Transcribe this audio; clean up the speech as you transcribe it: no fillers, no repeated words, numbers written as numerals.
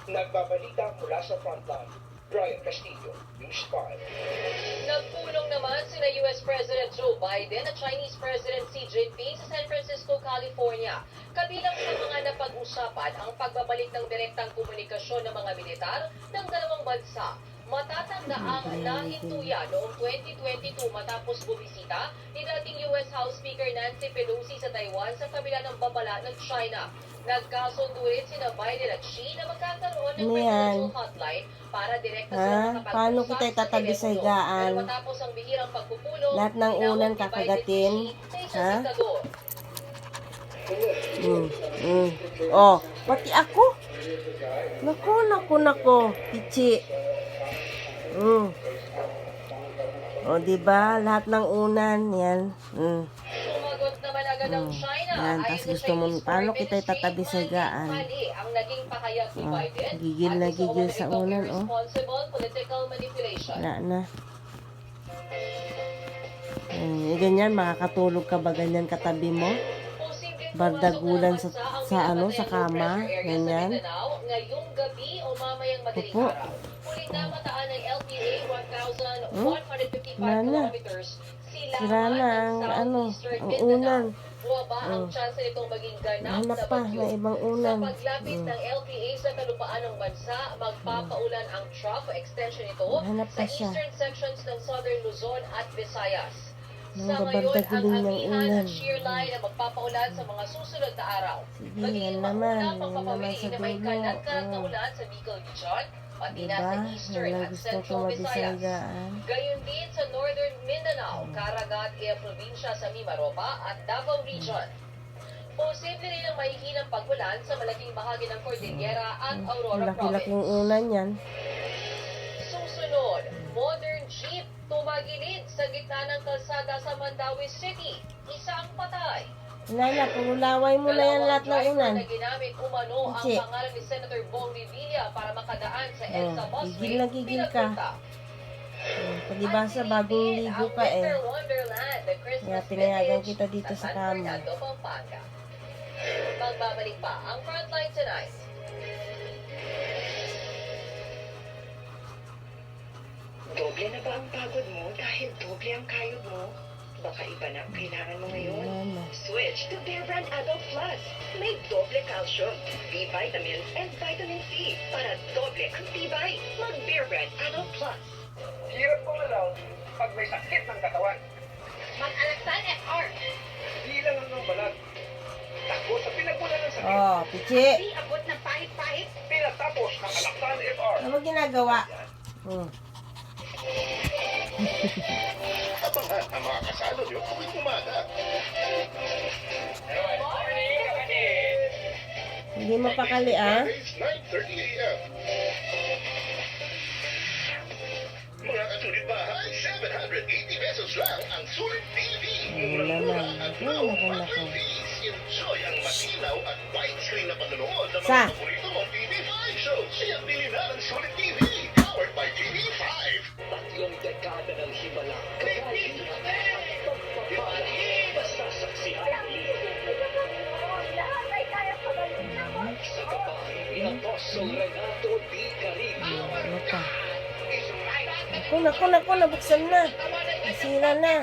Nagbabalita mula sa frontline, Brian Castillo, News 5. Nagpulong naman sina US President Joe Biden at Chinese President Xi Jinping sa San Francisco, California. Kabilang sa mga napag-usapan ang pagbabalik ng direktang komunikasyon ng mga militar ng dalawang bansa. Matatanda ang nahintuya noong 2022 matapos bumisita ni dating US House Speaker Nancy Pelosi sa Taiwan sa kabila ng babala ng China. Nagkasundo rin sina Biden at Xi na magkakaroon ng presidential hotline para direkta sila makapag-usap Paano kita itatabi sa higaan? Pero matapos ang bihirang pagpupulong, Lahat ng unan kakagatin. Ha? Oh, pati ako. Nako. Pichi. O, diba? Lahat ng unan. Yan. Sumagot naman agad ang China. Yan, tas gusto mo, paano kita itatabi sa higaan? Mali ang naging pakayag ni Biden. Gigil na gigil sa unan, oh. Responsible political manipulation. Wala na. Ganyan, makakatulog ka ba ganyan katabi mo? Bardagulan sa kama. Ganyan. Ngayong gabi o mamayang madaling Opo. araw. Ulit na mataan ng LPA 1,155 kilometers. Sira na ang unan. Buwaba ang chance nitong maging ganap Hanap na pa bagyo. na ibang unan. Sa paglapit ng LPA sa talupaan ng bansa, magpapaulan ang trough o extension nito Hanap sa pa siya. eastern sections ng southern Luzon at Visayas. Sa Nang ngayon, ang babardagulin ng amihan ulan. at shear line ang magpapaulan sa mga susunod na araw. Sige, Magiging yan naman. mauna Yan pang naman papawid sa na may dulo. kalat-kalat na ulan sa Bicol Region, pati na Diba? sa eastern Wala at gusto central tumabi sa Visayas. higaan. Gayon din sa northern Mindanao, Caraga at probinsya sa Mimaropa at Davao Region. Posible rin ang mahihinang pag-ulan sa malaking bahagi ng Cordillera at Aurora Laki-laking Province. unan yan. Susunod, modern jeep tumagilid sa gitna ng kalsada sa Mandawi City. Isang patay. Lala, pagulaway mo na yan lahat ng Dalawang unan. driver na ginamit umano ang Pichi. pangalan ni Senator Bong Revilla para makadaan sa Oh, EDSA busway. gigil na gigil ka. pinagpunta. Palibasa, bagong ligo ka eh. Winter Wonderland, the Christmas Kaya pinayagan Village kita dito sa San kama. Fernando, Pampanga. Magbabalik pa ang Frontline tonight. Doble na ba ang pagod mo dahil doble ang kayod mo? Baka iba na ang kailangan mo ngayon. Ano? Switch to Bear Brand Adult Plus. May doble calcium, B vitamins, and vitamin C para doble ang tibay. Mag Bear Brand Adult Plus. Hirap ko na lang pag may sakit ng katawan. Mag-Alasan FR. Di lang ang balag. Takbo sa pinagmulan ng sakit. Oh, pichi. Di abot ng pahit-pahit. Pinatapos ng Alaksan FR. Ano ba ginagawa? Abangan ang mga kasalo nyo tuwing umaga. Hindi mapakali ah. Mondays, 9:30 a.m. Mga kasulit bahay, 780 pesos lang ang sulit TV. Murang-mura at now, monthly fees. Enjoy ang matinaw at widescreen na panonood ng Sa? mga paborito mong TV5 shows. Kaya bili na ng sulit TV, powered by TV5. Tatlong dekada ng himala. Kagalitan at pagpapala. Basta saksihan ang sa kapahay ni Apostol Renato D. Carino. Ano pa? Naku, nabuksan na. Nasira na.